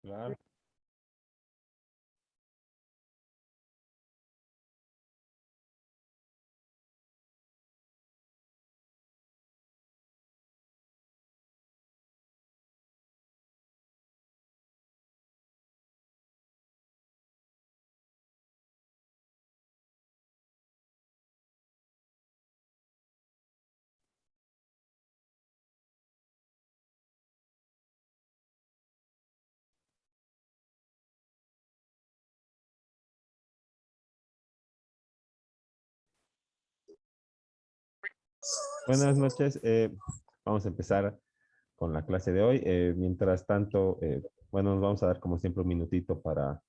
Claro. Buenas noches. Vamos a empezar con la clase de hoy. Mientras tanto, bueno, nos vamos a dar como siempre un minutito para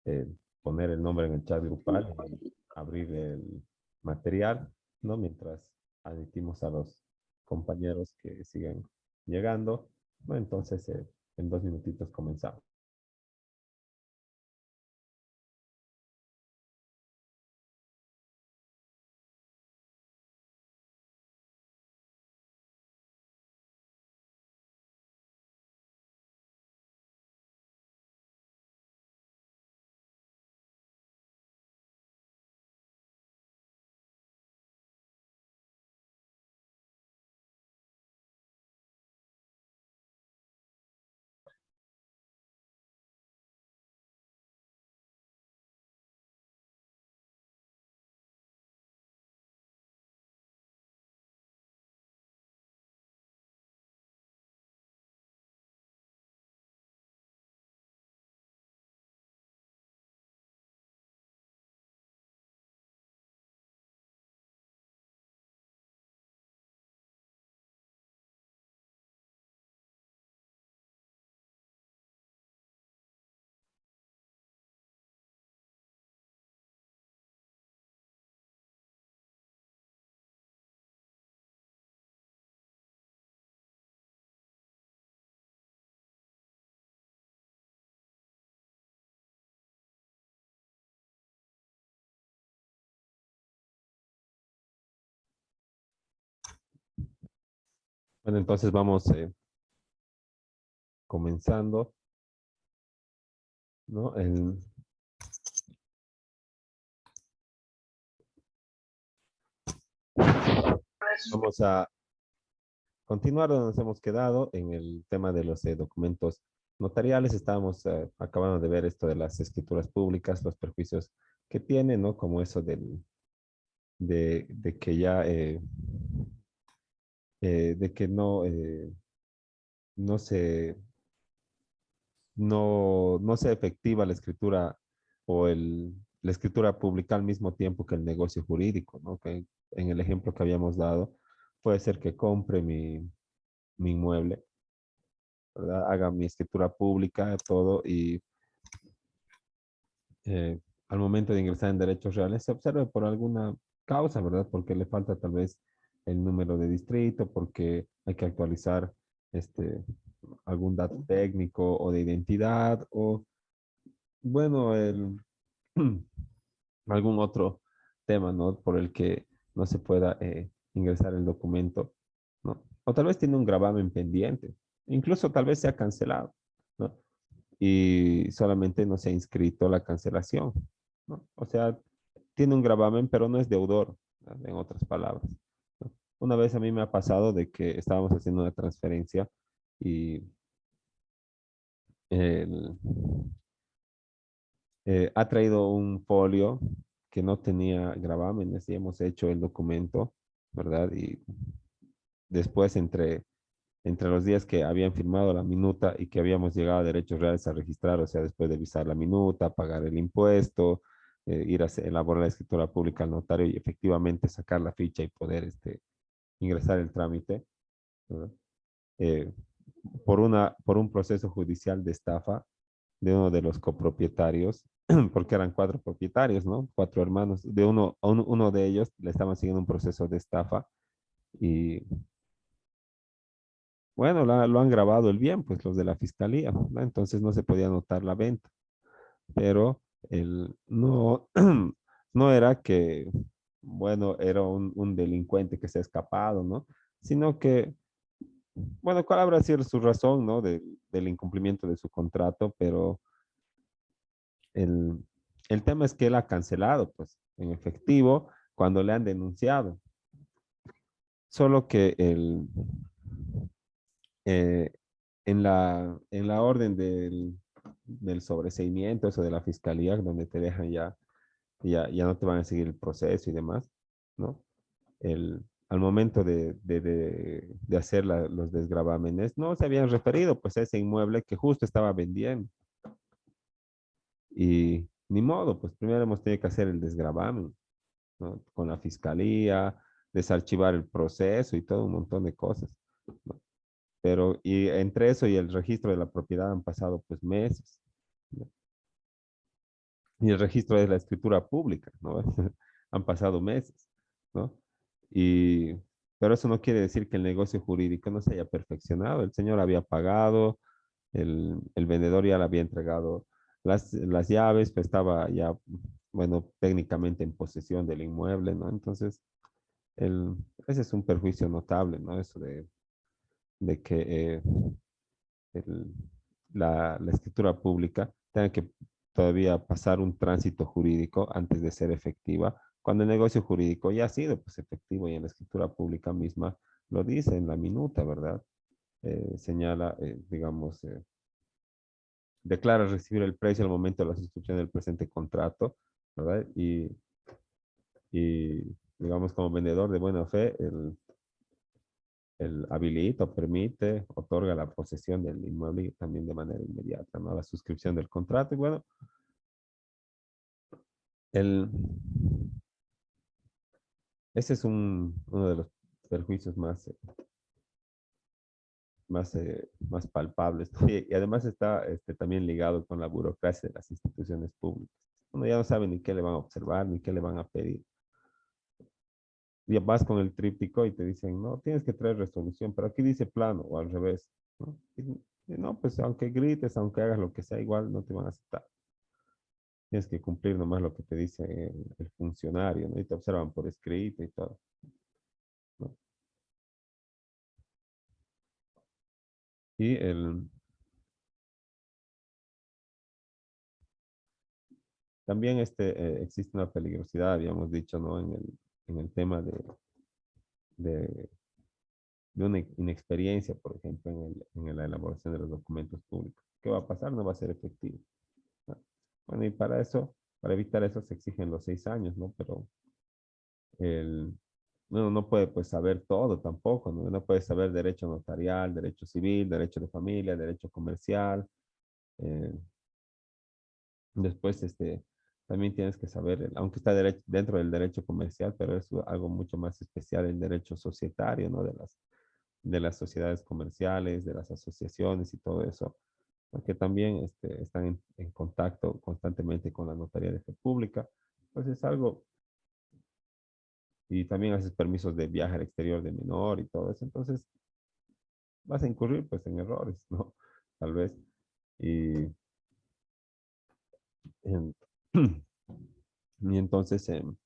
eh, poner el nombre en el chat grupal y abrir el material, ¿no? Mientras admitimos a los compañeros que siguen llegando, ¿no? Entonces, en 2 minutitos comenzamos. Bueno, entonces vamos comenzando, ¿no? Vamos a continuar donde nos hemos quedado en el tema de los documentos notariales. Estábamos acabando de ver esto de las escrituras públicas, los perjuicios que tiene, ¿no? Como eso de que ya, de que no, no se, no sea efectiva la escritura o la escritura pública al mismo tiempo que el negocio jurídico, ¿no? Que en el ejemplo que habíamos dado, puede ser que compre mi inmueble, ¿verdad? Haga mi escritura pública, todo, y eh, al momento de ingresar en derechos reales se observe por alguna causa, ¿verdad? Porque le falta tal vez el número de distrito, porque hay que actualizar este, algún dato técnico o de identidad, o bueno, algún otro tema, ¿no? Por el que no se pueda ingresar el documento, ¿no? O tal vez tiene un gravamen pendiente, incluso tal vez sea cancelado, ¿no? Y solamente no se ha inscrito la cancelación, ¿no? O sea, tiene un gravamen, pero no es deudor, ¿no? En otras palabras, ¿no? Una vez a mí me ha pasado de que estábamos haciendo una transferencia y el, ha traído un folio que no tenía gravámenes y hemos hecho el documento, ¿verdad? Y después entre los días que habían firmado la minuta y que habíamos llegado a derechos reales a registrar, o sea, después de visar la minuta, pagar el impuesto, ir a elaborar la escritura pública al notario y efectivamente sacar la ficha y poder ingresar el trámite, ¿verdad? Eh, por un proceso judicial de estafa de uno de los copropietarios, porque eran 4 propietarios, ¿no? 4 hermanos. De uno de ellos le estaban siguiendo un proceso de estafa y bueno, lo han grabado el bien, pues los de la fiscalía, ¿no? Entonces no se podía anotar la venta, pero no, no era que, bueno, era un delincuente que se ha escapado, ¿no? Sino que bueno, cuál habrá sido su razón, ¿no? Del incumplimiento de su contrato, pero el, el tema es que él ha cancelado, pues, en efectivo, cuando le han denunciado. Solo que eh, en la orden del sobreseimiento, eso de la fiscalía, donde te dejan ya no te van a seguir el proceso y demás, ¿no? Al momento de hacer los desgravámenes, no se habían referido pues a ese inmueble que justo estaba vendiendo. Y ni modo, pues primero hemos tenido que hacer el desgravamen, ¿no? Con la fiscalía, desarchivar el proceso y todo un montón de cosas, ¿no? Pero y entre eso y el registro de la propiedad han pasado pues meses, ¿no? Y el registro de la escritura pública, ¿no? Han pasado meses, ¿no? Y, pero eso no quiere decir que el negocio jurídico no se haya perfeccionado. El señor había pagado, el vendedor ya le había entregado las llaves, pues estaba ya, bueno, técnicamente en posesión del inmueble, ¿no? Entonces, ese es un perjuicio notable, ¿no? Eso de que el- la escritura pública tenga que todavía pasar un tránsito jurídico antes de ser efectiva, cuando el negocio jurídico ya ha sido pues efectivo y en la escritura pública misma lo dice en la minuta, ¿verdad? Señala, digamos, declara recibir el precio al momento de la suscripción del presente contrato, ¿verdad? Y digamos, como vendedor de buena fe, el habilita, permite, otorga la posesión del inmueble y también de manera inmediata, ¿no? La suscripción del contrato. Y bueno, el, ese es uno de los perjuicios más palpables, ¿no? Y además está también ligado con la burocracia de las instituciones públicas. Uno ya no sabe ni qué le van a observar, ni qué le van a pedir. Ya vas con el tríptico y te dicen, no, tienes que traer resolución, pero aquí dice plano o al revés, ¿no? Y no, pues aunque grites, aunque hagas lo que sea, igual no te van a aceptar. Tienes que cumplir nomás lo que te dice el funcionario, ¿no? Y te observan por escrito y todo, ¿no? Y también existe una peligrosidad, habíamos dicho, ¿no? En el tema de, de una inexperiencia, por ejemplo, en la elaboración de los documentos públicos. ¿Qué va a pasar? No va a ser efectivo, ¿no? Bueno, y para eso, para evitar eso, se exigen los 6 años, ¿no? Pero el, uno no puede pues saber todo tampoco, ¿no? No puede saber derecho notarial, derecho civil, derecho de familia, derecho comercial. eh, Después, también tienes que saber, aunque está dentro del derecho comercial, pero es algo mucho más especial, el derecho societario, ¿no? De las sociedades comerciales, de las asociaciones y todo eso, porque también están en contacto constantemente con la notaría de fe pública. Pues es algo, y también haces permisos de viaje al exterior de menor y todo eso, entonces vas a incurrir pues en errores, ¿no? Tal vez. Y, en- y entonces el-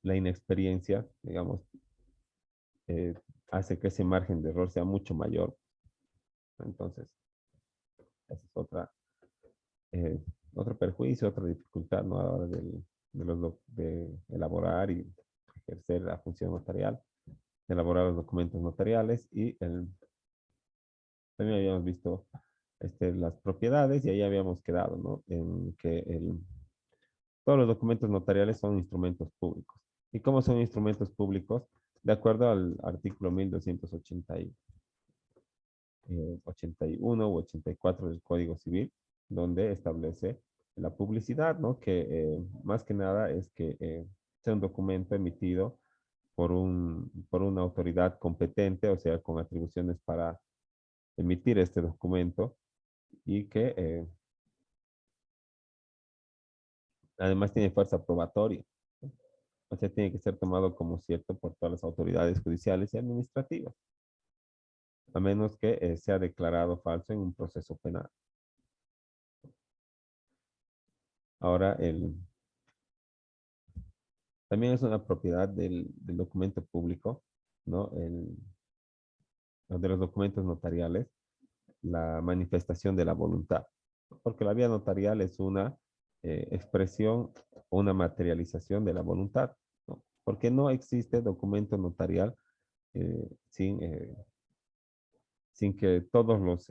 la inexperiencia, digamos, eh, hace que ese margen de error sea mucho mayor. Entonces, esa es eh, otro perjuicio, otra dificultad, ¿no? A la hora de elaborar y ejercer la función notarial, de elaborar los documentos notariales y también habíamos visto las propiedades y ahí habíamos quedado, ¿no? En que todos los documentos notariales son instrumentos públicos. ¿Y cómo son instrumentos públicos? De acuerdo al artículo 1281 u 84 del Código Civil, donde establece la publicidad, ¿no? Que más que nada es que sea un documento emitido por una autoridad competente, o sea, con atribuciones para emitir este documento y que además tiene fuerza probatoria, ¿no? O sea, tiene que ser tomado como cierto por todas las autoridades judiciales y administrativas, a menos que sea declarado falso en un proceso penal. Ahora, también es una propiedad del documento público, ¿no? De los documentos notariales, la manifestación de la voluntad, porque la vía notarial es una expresión o una materialización de la voluntad, ¿no? Porque no existe documento notarial sin que todos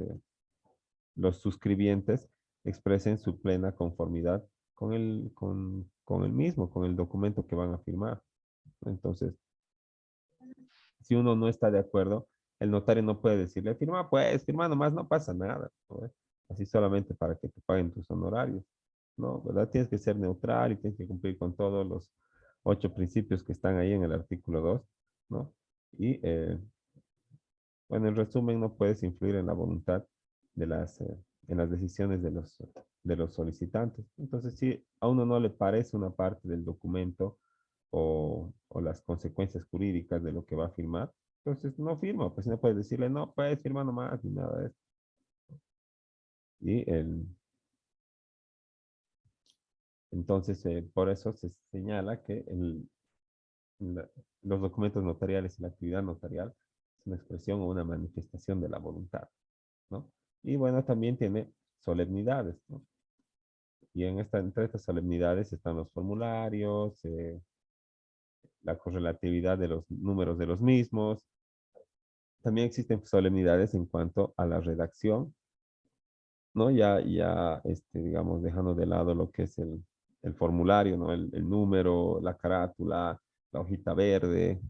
los suscribientes expresen su plena conformidad con el mismo, con el documento que van a firmar. Entonces, si uno no está de acuerdo, el notario no puede decirle, firma pues, firma nomás, no pasa nada, ¿no? Así solamente para que te paguen tus honorarios, ¿no? ¿Verdad? Tienes que ser neutral y tienes que cumplir con todos los 8 principios que están ahí en el artículo 2, ¿no? Y, bueno, en resumen, no puedes influir en la voluntad de en las decisiones de los solicitantes. Entonces, si a uno no le parece una parte del documento o las consecuencias jurídicas de lo que va a firmar, entonces no firma, pues no puedes decirle, no, puedes firmar nomás, ni nada de eso. Y entonces, por eso se señala que la- los documentos notariales y la actividad notarial es una expresión o una manifestación de la voluntad, ¿no? Y bueno, también tiene solemnidades, ¿no? Y entre estas solemnidades están los formularios, la correlatividad de los números de los mismos. También existen solemnidades en cuanto a la redacción, ¿no? Digamos, dejando de lado lo que es el formulario, ¿no? El número, la carátula, la hojita verde,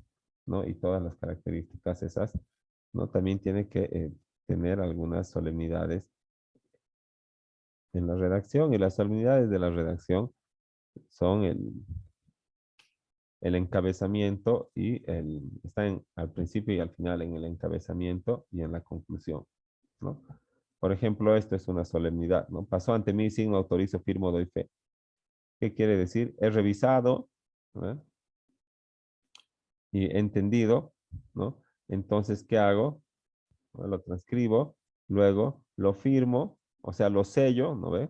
¿no? Y todas las características esas, ¿no? También tiene que tener algunas solemnidades en la redacción, y las solemnidades de la redacción son el encabezamiento está al principio y al final en el encabezamiento y en la conclusión, ¿no? Por ejemplo, esto es una solemnidad, ¿no? Pasó ante mí, signo, autorizo, firmo, doy fe. ¿Qué quiere decir? He revisado, ¿no? Y he entendido, ¿no? Entonces, ¿qué hago? Bueno, lo transcribo, luego lo firmo, o sea, lo sello, ¿no ve?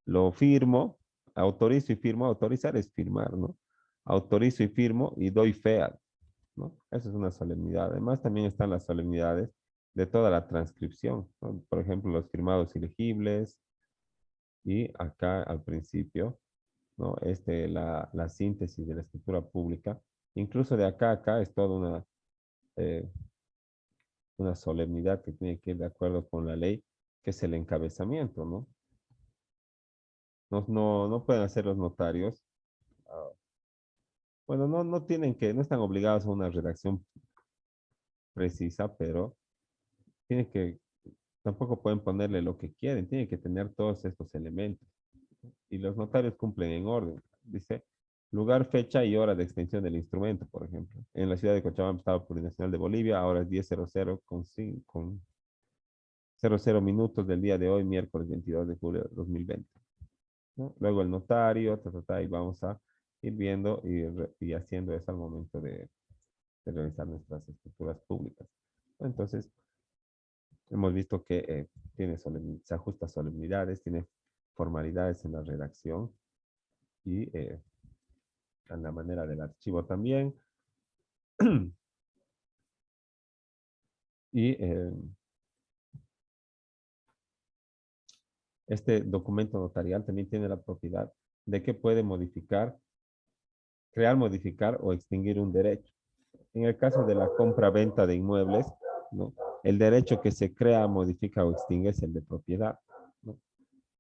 Lo firmo, autorizo y firmo. Autorizar es firmar, ¿no? Autorizo y firmo y doy fe, ¿no? Esa es una solemnidad. Además, también están las solemnidades de toda la transcripción, ¿no? Por ejemplo, los firmados ilegibles y acá al principio, ¿no? La síntesis de la escritura pública. Incluso de acá a acá es toda eh, una solemnidad que tiene que ir de acuerdo con la ley, que es el encabezamiento, ¿no? No pueden hacer los notarios. ah, bueno, no están obligados a una redacción precisa, pero tienen que, tampoco pueden ponerle lo que quieren, tienen que tener todos estos elementos. Y los notarios cumplen en orden. Dice, lugar, fecha y hora de extensión del instrumento, por ejemplo. En la ciudad de Cochabamba, Estado Plurinacional de Bolivia, ahora es 10:00 con 00 minutos del día de hoy, miércoles 22 de julio de 2020, ¿no? Luego el notario, y vamos a ir viendo y haciendo eso al momento de realizar nuestras escrituras públicas. Entonces, hemos visto que se ajusta a solemnidades, tiene formalidades en la redacción y en la manera del archivo también. Y este documento notarial también tiene la propiedad de que puede modificar, crear, modificar o extinguir un derecho. En el caso de la compra-venta de inmuebles, ¿no? El derecho que se crea, modifica o extingue es el de propiedad, ¿no?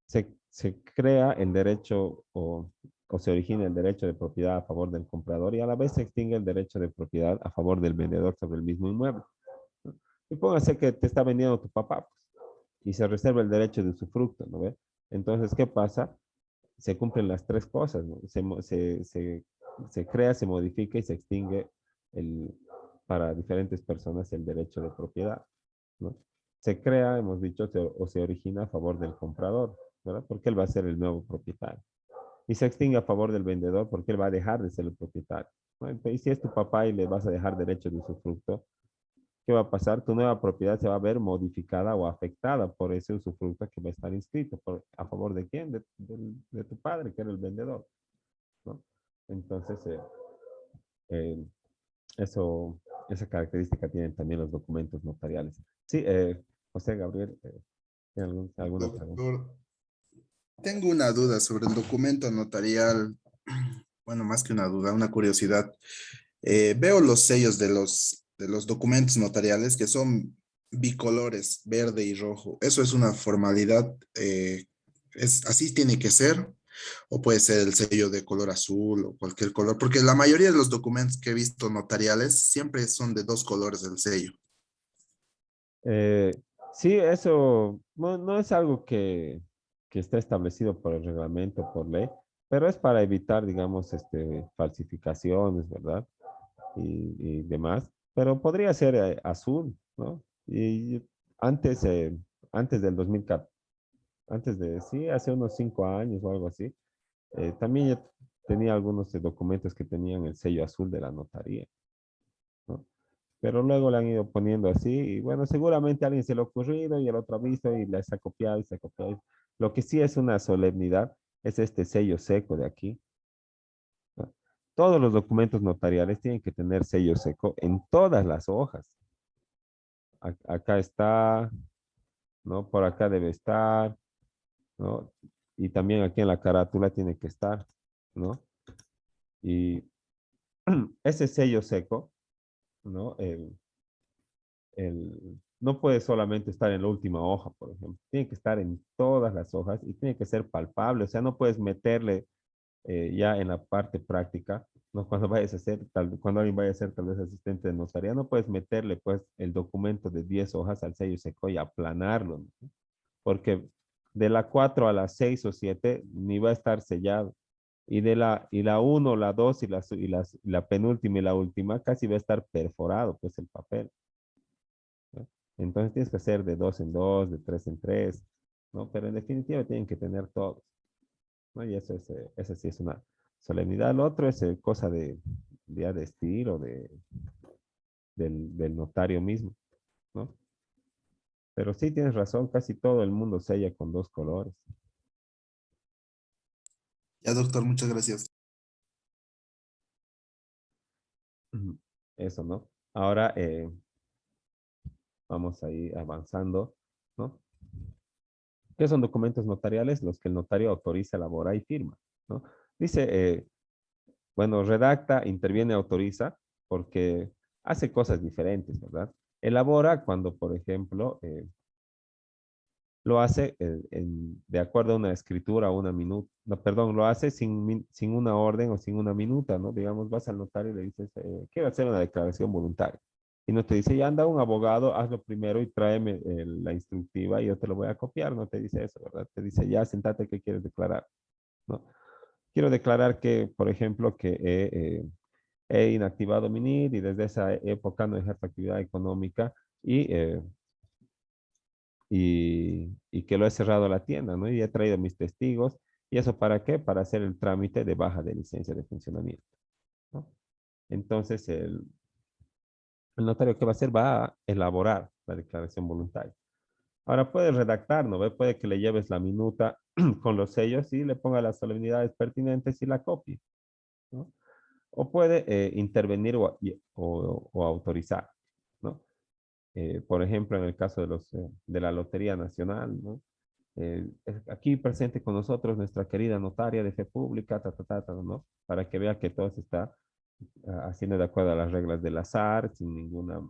Se crea el derecho o se origina el derecho de propiedad a favor del comprador y a la vez se extingue el derecho de propiedad a favor del vendedor sobre el mismo inmueble, ¿no? Y póngase que te está vendiendo tu papá, pues, y se reserva el derecho de usufructo, ¿no ve? Entonces, ¿qué pasa? Se cumplen las tres cosas, ¿no? Se crea, se modifica y se extingue el, para diferentes personas el derecho de propiedad, ¿no? Se crea, hemos dicho, o se origina a favor del comprador, ¿verdad? Porque él va a ser el nuevo propietario. Y se extingue a favor del vendedor porque él va a dejar de ser el propietario, ¿no? Y si es tu papá y le vas a dejar derecho de usufructo, ¿qué va a pasar? Tu nueva propiedad se va a ver modificada o afectada por ese usufructo que va a estar inscrito. ¿A favor de quién? De tu padre, que era el vendedor, ¿no? Entonces, eh, eso Esa característica tienen también los documentos notariales. Sí, José Gabriel, ¿tiene alguna pregunta? Doctor, tengo una duda sobre el documento notarial. Bueno, más que una duda, una curiosidad. Veo los sellos de los documentos notariales que son bicolores, verde y rojo. ¿Eso es una formalidad? ¿Así tiene que ser? ¿O puede ser el sello de color azul o cualquier color? Porque la mayoría de los documentos que he visto notariales siempre son de dos colores el sello. Eh, sí, eso no es algo que está establecido por el reglamento, por ley, pero es para evitar, digamos, falsificaciones, ¿verdad? Y demás. Pero podría ser azul, ¿no? Y antes, antes del 2014, antes de, sí, hace unos 5 años o algo así, también yo tenía algunos documentos que tenían el sello azul de la notaría, ¿no? Pero luego le han ido poniendo así y bueno, seguramente a alguien se le ha ocurrido y el otro ha visto y les ha copiado y se ha copiado. Lo que sí es una solemnidad es este sello seco de aquí, ¿no? Todos los documentos notariales tienen que tener sello seco en todas las hojas. Acá está, ¿no? Por acá debe estar, ¿no? Y también aquí en la carátula tiene que estar, ¿no? Y ese sello seco, ¿no? No puede solamente estar en la última hoja, por ejemplo. Tiene que estar en todas las hojas y tiene que ser palpable. O sea, no puedes meterle ya en la parte práctica, ¿no? Cuando vayas a hacer, cuando alguien vaya a ser tal vez asistente de notaría, no puedes meterle pues el documento de 10 hojas al sello seco y aplanarlo, ¿no? Porque de la 4 a la 6 o 7 ni va a estar sellado. Y la uno, la 2 y la penúltima y la última casi va a estar perforado, pues el papel, ¿no? Entonces tienes que hacer de 2 en 2, de 3 en 3, ¿no? Pero en definitiva tienen que tener todos, ¿no? Y eso sí es una solemnidad. Lo otro es cosa de día de estilo del notario mismo, ¿no? Pero sí tienes razón, casi todo el mundo sella con dos colores. Ya, doctor, muchas gracias. Ujú. Eso, ¿no? Ahora vamos a ir avanzando, ¿no? ¿Qué son documentos notariales? Los que el notario autoriza, elabora y firma, ¿no? Dice, bueno, redacta, interviene, autoriza, porque hace cosas diferentes, ¿verdad? Elabora cuando, por ejemplo, lo hace de acuerdo a una escritura o una minuta, no, perdón, lo hace sin una orden o sin una minuta, ¿no? Digamos, vas al notario y le dices, quiero hacer una declaración voluntaria. Y no te dice, ya anda un abogado, hazlo primero y tráeme la instructiva y yo te lo voy a copiar. No te dice eso, ¿verdad? Te dice, ya, sentate, ¿qué quieres declarar? ¿No? Quiero declarar que, por ejemplo, que he inactivado mi NID y desde esa época no ejerzo actividad económica y que lo he cerrado la tienda, ¿no? Y he traído mis testigos. ¿Y eso para qué? Para hacer el trámite de baja de licencia de funcionamiento, ¿no? Entonces, el notario, ¿qué va a hacer? Va a elaborar la declaración voluntaria. Ahora puede redactar, ¿no ve? Puede que le lleves la minuta con los sellos y le ponga las solemnidades pertinentes y la copie, ¿no? O puede intervenir o autorizar, ¿no? Por ejemplo, en el caso de la Lotería Nacional, ¿no? Aquí presente con nosotros nuestra querida notaria de fe pública, ¿no? Para que vea que todo se está haciendo de acuerdo a las reglas del azar, sin ninguna,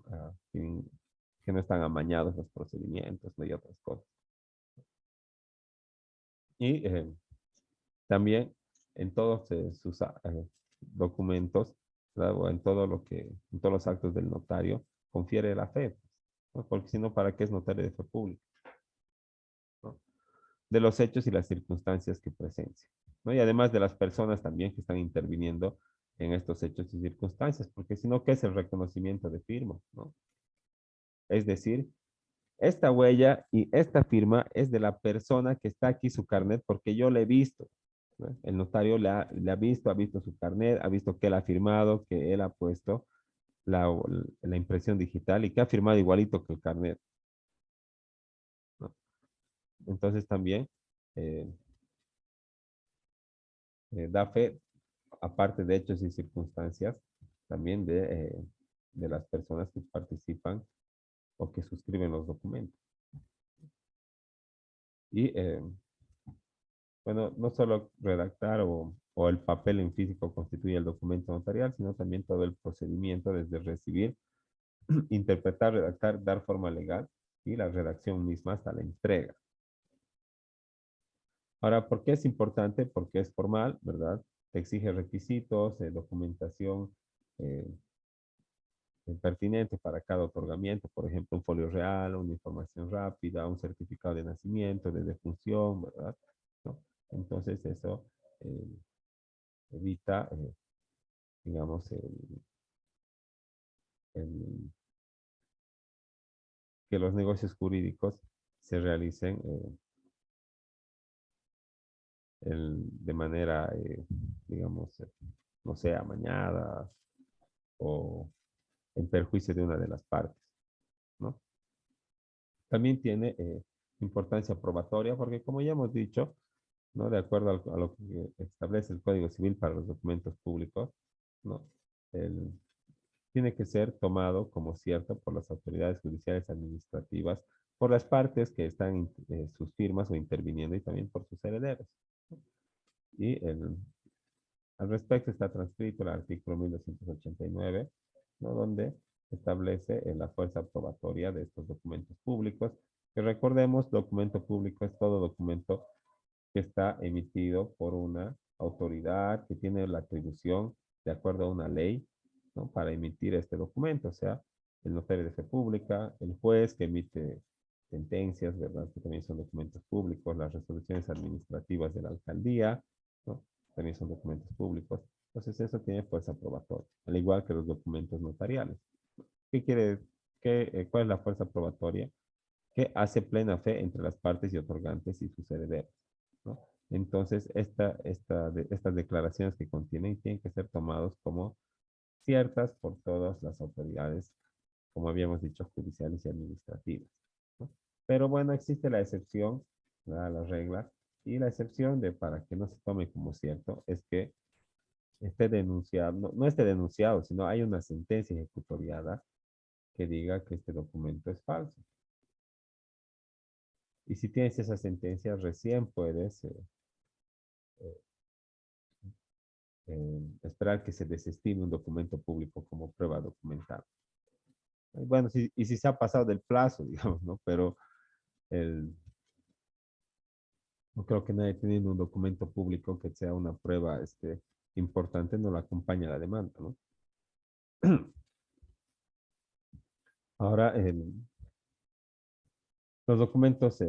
que no están amañados los procedimientos, ¿no? Y otras cosas. Y también en todos sus documentos, ¿verdad? O en todo en todos los actos del notario, confiere la fe, ¿no? Porque si no, ¿para qué es notario de fe pública? ¿No? De los hechos y las circunstancias que presencia, ¿no? Y además de las personas también que están interviniendo en estos hechos y circunstancias, porque si no, ¿qué es el reconocimiento de firma, ¿no? Es decir, esta huella y esta firma es de la persona que está aquí su carnet porque yo le he visto, ¿no? El notario le ha visto, ha visto su carnet, ha visto que él ha firmado, que él ha puesto la impresión digital y que ha firmado igualito que el carnet, ¿no? Entonces también eh, da fe, aparte de hechos y circunstancias, también de de las personas que participan o que suscriben los documentos. Y bueno, no solo redactar o el papel en físico constituye el documento notarial, sino también todo el procedimiento desde recibir, interpretar, redactar, dar forma legal y la redacción misma hasta la entrega. Ahora, ¿por qué es importante? Porque es formal, ¿verdad? Te exige requisitos, documentación eh, pertinente para cada otorgamiento, por ejemplo, un folio real, una información rápida, un certificado de nacimiento, de defunción, ¿verdad? ¿No? Entonces, eso evita, digamos, el- que los negocios jurídicos se realicen de manera, digamos, no sé, amañada o en perjuicio de una de las partes, ¿no? También tiene importancia probatoria porque, como ya hemos dicho, ¿no? De acuerdo a lo que establece el Código Civil para los documentos públicos, ¿no? El, tiene que ser tomado como cierto por las autoridades judiciales administrativas, por las partes que están sus firmas o interviniendo y también por sus herederos. Y al respecto está transcrito el artículo 1289, ¿no? Donde establece la fuerza probatoria de estos documentos públicos. Que recordemos, documento público es todo documento que está emitido por una autoridad que tiene la atribución de acuerdo a una ley, ¿no? Para emitir este documento, o sea, el notario de fe pública, el juez que emite sentencias, ¿verdad? Que también son documentos públicos, las resoluciones administrativas de la alcaldía, ¿no? También son documentos públicos. Entonces, eso tiene fuerza probatoria, al igual que los documentos notariales. ¿Qué quiere, cuál es la fuerza probatoria? Que hace plena fe entre las partes y otorgantes y sus herederos, ¿no? Entonces, estas declaraciones que contienen tienen que ser tomados como ciertas por todas las autoridades, como habíamos dicho, judiciales y administrativas, ¿no? Pero bueno, existe la excepción a la regla, y la excepción de para que no se tome como cierto es que esté denunciado, no esté denunciado, sino hay una sentencia ejecutoriada que diga que este documento es falso. Y si tienes esa sentencia, recién puedes esperar que se desestime un documento público como prueba documental. Bueno, y si se ha pasado del plazo, digamos, ¿no? Pero no creo que nadie teniendo un documento público que sea una prueba importante no la acompaña la demanda, ¿no? Ahora, los documentos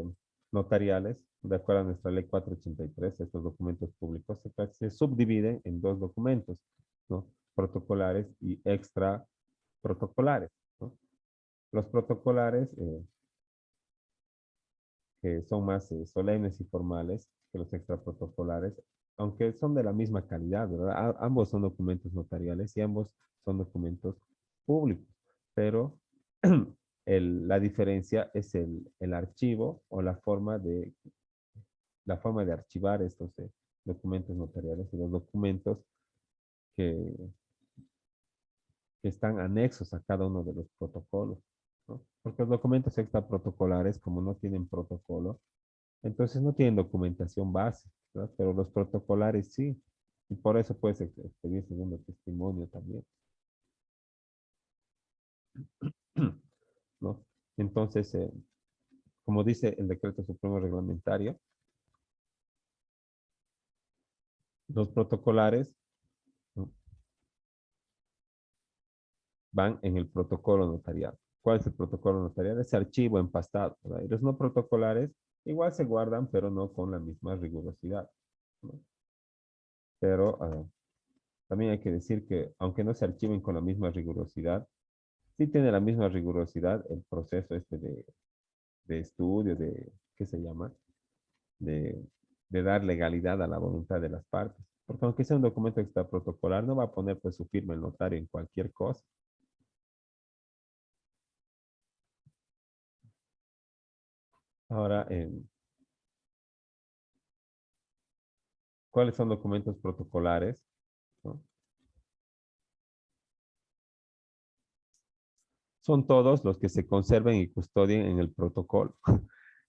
notariales, de acuerdo a nuestra ley 483, estos documentos públicos se subdividen en dos documentos, ¿no? Protocolares y extra protocolares, ¿no? Los protocolares, que son más solemnes y formales que los extraprotocolares, aunque son de la misma calidad, ¿verdad? Ambos son documentos notariales y ambos son documentos públicos, pero la diferencia es el archivo o la forma de archivar estos documentos notariales y los documentos que, que están anexos a cada uno de los protocolos, ¿no? Porque los documentos extraprotocolares, como no tienen protocolo, entonces no tienen documentación base, ¿verdad? Pero los protocolares sí. Y por eso puedes expedir segundo testimonio también, ¿no? Entonces, como dice el decreto supremo reglamentario, los protocolares, ¿no? Van en el protocolo notarial. ¿Cuál es el protocolo notarial? Ese archivo empastado, ¿verdad? Y los no protocolares igual se guardan, pero no con la misma rigurosidad, ¿no? Pero también hay que decir que aunque no se archiven con la misma rigurosidad, sí tiene la misma rigurosidad el proceso de estudio, ¿qué se llama? De, de dar legalidad a la voluntad de las partes. Porque aunque sea un documento extraprotocolar, no va a poner pues su firma el notario en cualquier cosa. Ahora, ¿cuáles son documentos protocolares? ¿No? son todos los que se conserven y custodien en el protocolo.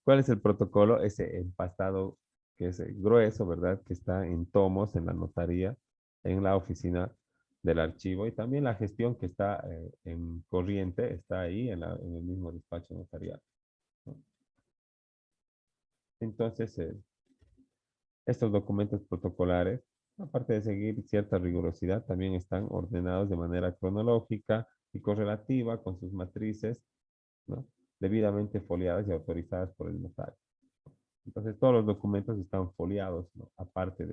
¿Cuál es el protocolo? Ese empastado que es grueso, ¿verdad? Que está en tomos, en la notaría, en la oficina del archivo y también la gestión que está en corriente, está ahí en el mismo despacho notarial, ¿no? Entonces, estos documentos protocolares, aparte de seguir cierta rigurosidad, también están ordenados de manera cronológica y correlativa con sus matrices, ¿no? Debidamente foliadas y autorizadas por el notario. Entonces, todos los documentos están foliados, ¿no? Aparte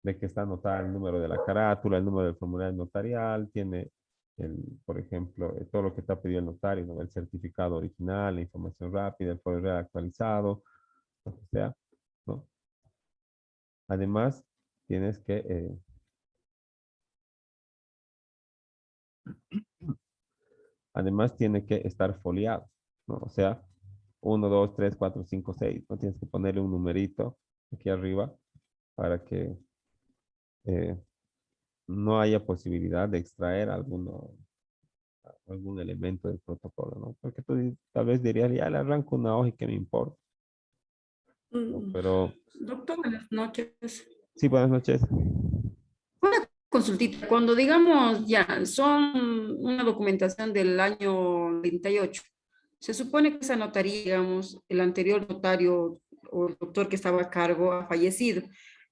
de que está anotado el número de la carátula, el número del formulario notarial, tiene, por ejemplo, todo lo que está pedido el notario, ¿no? El certificado original, la información rápida, el poder actualizado, lo que sea, ¿no? Además, tienes que, además tiene que estar foliado, ¿no? O sea, 1, 2, 3, 4, 5, 6, ¿no? Tienes que ponerle un numerito aquí arriba para que eh, no haya posibilidad de extraer algún elemento del protocolo, ¿no? Porque tú tal vez dirías, ya le arranco una hoja y que me importa, ¿no? Mm, Pero Doctor, buenas noches. sí, buenas noches. Una consultita, cuando digamos ya son una documentación del año 98, se supone que esa notaría, digamos, el anterior notario o el doctor que estaba a cargo ha fallecido.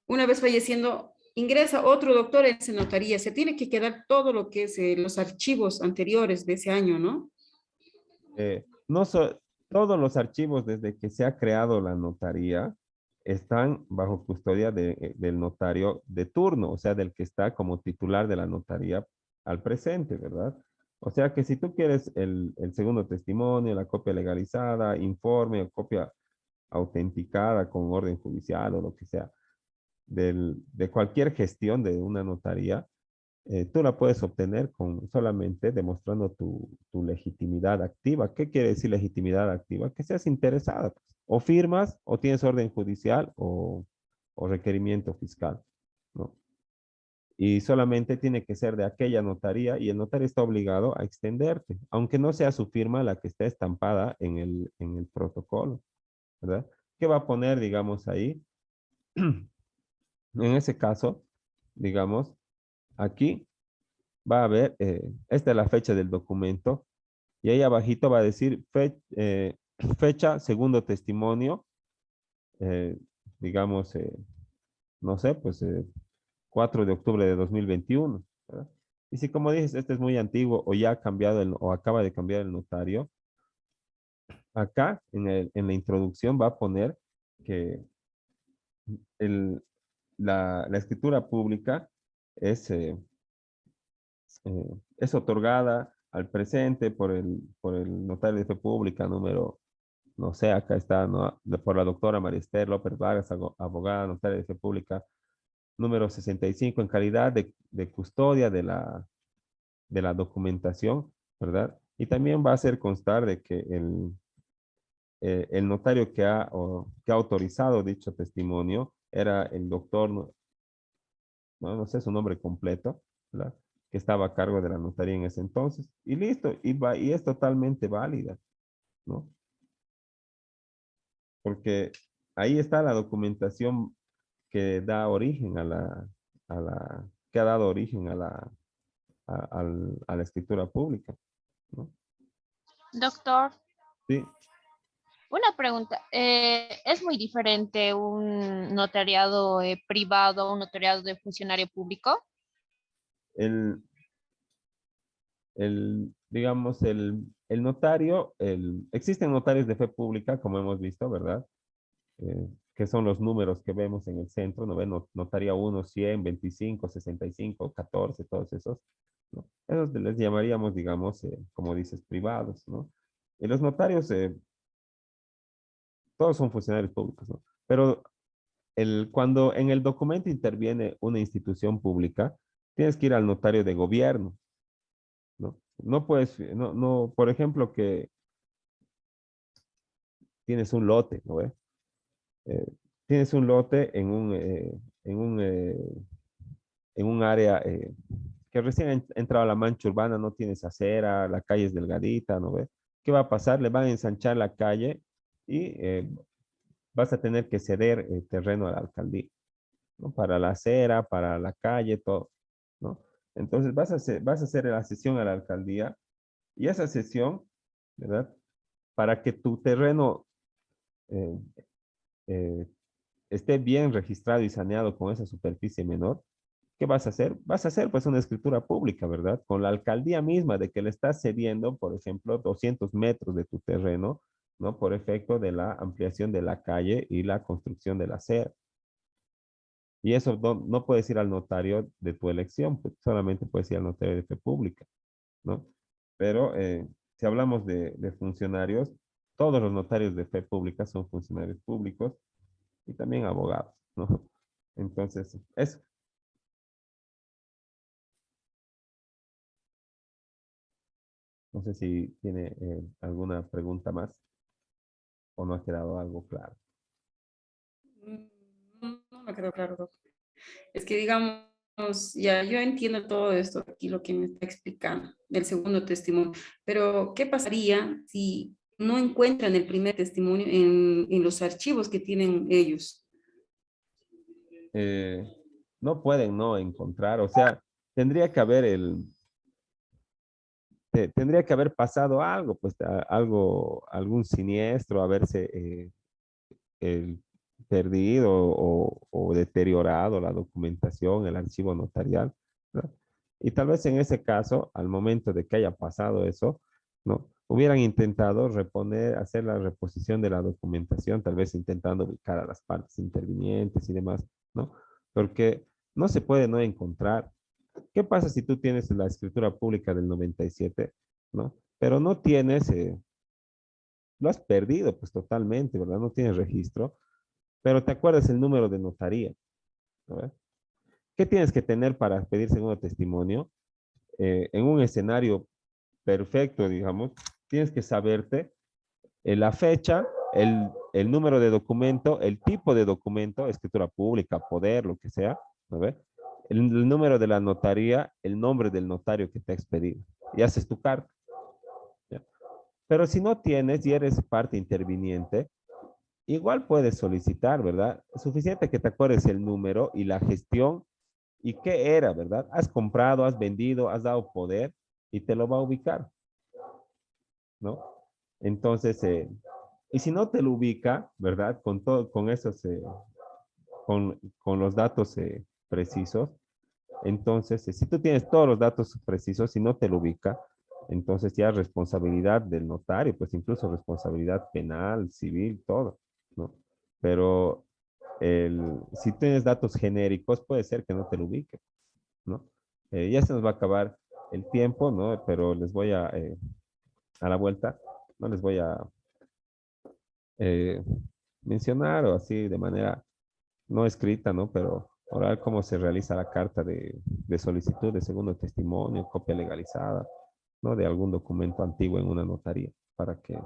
Una vez falleciendo, ingresa otro doctor en esa notaría. Se tiene que quedar todo lo que es los archivos anteriores de ese año, ¿no? No todos los archivos desde que se ha creado la notaría están bajo custodia del notario de turno, o sea, del que está como titular de la notaría al presente, ¿verdad? O sea que si tú quieres el segundo testimonio, la copia legalizada, informe o copia autenticada con orden judicial o lo que sea, de cualquier gestión de una notaría, tú la puedes obtener solamente demostrando tu legitimidad activa. ¿Qué quiere decir legitimidad activa? Que seas interesada, pues. O firmas, o tienes orden judicial, o requerimiento fiscal, ¿no? Y solamente tiene que ser de aquella notaría y el notario está obligado a extenderte, aunque no sea su firma la que esté estampada en el protocolo, ¿verdad? ¿Qué va a poner, digamos, ahí? En ese caso, digamos, aquí va a haber, esta es la fecha del documento, y ahí abajito va a decir fecha, segundo testimonio, eh, digamos, no sé, pues 4 de octubre de 2021, ¿verdad? Y si como dices, este es muy antiguo o ya ha cambiado o acaba de cambiar el notario, acá en la introducción va a poner que el, la escritura pública es, es otorgada al presente por el notario de fe pública número, no sé, acá está, ¿no? Por la doctora María Esther López Vargas, abogada, notaria de fe pública número 65 en calidad de custodia de la documentación, ¿verdad? Y también va a hacer constar de que el notario que ha autorizado dicho testimonio era el doctor, no sé su nombre completo, ¿verdad? Que estaba a cargo de la notaría en ese entonces. Y listo, y es totalmente válida, ¿no? Porque ahí está la documentación que da origen que ha dado origen a la escritura pública, ¿no? Doctor, Sí, una pregunta. ¿Es muy diferente un notariado privado a un notariado de funcionario público? el, digamos, el notario, existen notarios de fe pública, como hemos visto, ¿verdad? Que son los números que vemos en el centro, ¿no ven? Notaría 1, 100, 25, 65, 14, todos esos, ¿no? Esos les llamaríamos, digamos, como dices, privados, ¿no? Y los notarios, todos son funcionarios públicos, ¿no? Pero cuando en el documento interviene una institución pública, tienes que ir al notario de gobierno, ¿no? No puedes, no, por ejemplo, que tienes un lote, ¿no ve? Eh, tienes un lote en un área que recién ha entrado a la mancha urbana, no tienes acera, la calle es delgadita, ¿no ves? ¿Qué va a pasar? Le van a ensanchar la calle y vas a tener que ceder terreno a la alcaldía, ¿no? Para la acera, para la calle, todo, ¿no? Entonces vas a hacer la sesión a la alcaldía y esa sesión, ¿verdad? Para que tu terreno eh, eh, esté bien registrado y saneado con esa superficie menor, ¿qué vas a hacer? Vas a hacer pues una escritura pública, ¿verdad? Con la alcaldía misma de que le estás cediendo, por ejemplo, 200 metros de tu terreno, ¿no? Por efecto de la ampliación de la calle y la construcción de la acera. Y eso no puedes ir al notario de tu elección, pues solamente puedes ir al notario de fe pública, ¿no? Pero si hablamos de funcionarios, todos los notarios de fe pública son funcionarios públicos y también abogados, ¿no? Entonces, eso. No sé si tiene alguna pregunta más o no ha quedado algo claro. No me quedó claro, doctor. Es que digamos, ya yo entiendo todo esto aquí, lo que me está explicando del segundo testimonio, pero ¿qué pasaría si no encuentran el primer testimonio en los archivos que tienen ellos? Eh, no pueden no encontrar, o sea, tendría que haber tendría que haber pasado algo, pues algún siniestro, haberse perdido o deteriorado la documentación, el archivo notarial, ¿verdad? Y tal vez en ese caso, al momento de que haya pasado eso, ¿no? Hubieran intentado hacer la reposición de la documentación, tal vez intentando ubicar a las partes intervinientes y demás, ¿no? Porque no se puede no encontrar. ¿Qué pasa si tú tienes la escritura pública del 97, ¿no? Pero no tienes, lo has perdido pues totalmente, ¿verdad? No tienes registro, pero te acuerdas el número de notaría, ¿no? ¿Qué tienes que tener para pedir segundo testimonio? En un escenario perfecto, digamos, tienes que saberte la fecha, el número de documento, el tipo de documento, escritura pública, poder, lo que sea, ¿no ve? El número de la notaría, el nombre del notario que te ha expedido. Y haces tu carta. ¿Ya? Pero si no tienes y eres parte interviniente, igual puedes solicitar, ¿verdad? Es suficiente que te acuerdes el número y la gestión y qué era, ¿verdad? Has comprado, has vendido, has dado poder y te lo va a ubicar, ¿no? Entonces, y si no te lo ubica, ¿verdad? Con todo, con esos, con los datos precisos, entonces, si tú tienes todos los datos precisos y no te lo ubica, entonces ya es responsabilidad del notario, pues incluso responsabilidad penal, civil, todo, ¿no? Pero si tienes datos genéricos, puede ser que no te lo ubique, ¿no? Ya se nos va a acabar el tiempo, ¿no? Pero les voy a la vuelta, no les voy a eh, mencionar o así de manera no escrita, ¿no? Pero oral cómo se realiza la carta de solicitud de segundo testimonio, copia legalizada, ¿no? De algún documento antiguo en una notaría para que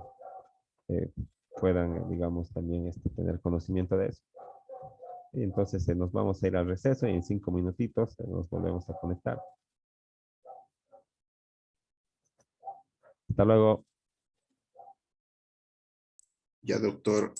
eh, puedan, digamos, también tener conocimiento de eso. Y entonces nos vamos a ir al receso y en 5 minutitos nos volvemos a conectar. Hasta luego. Ya, doctor.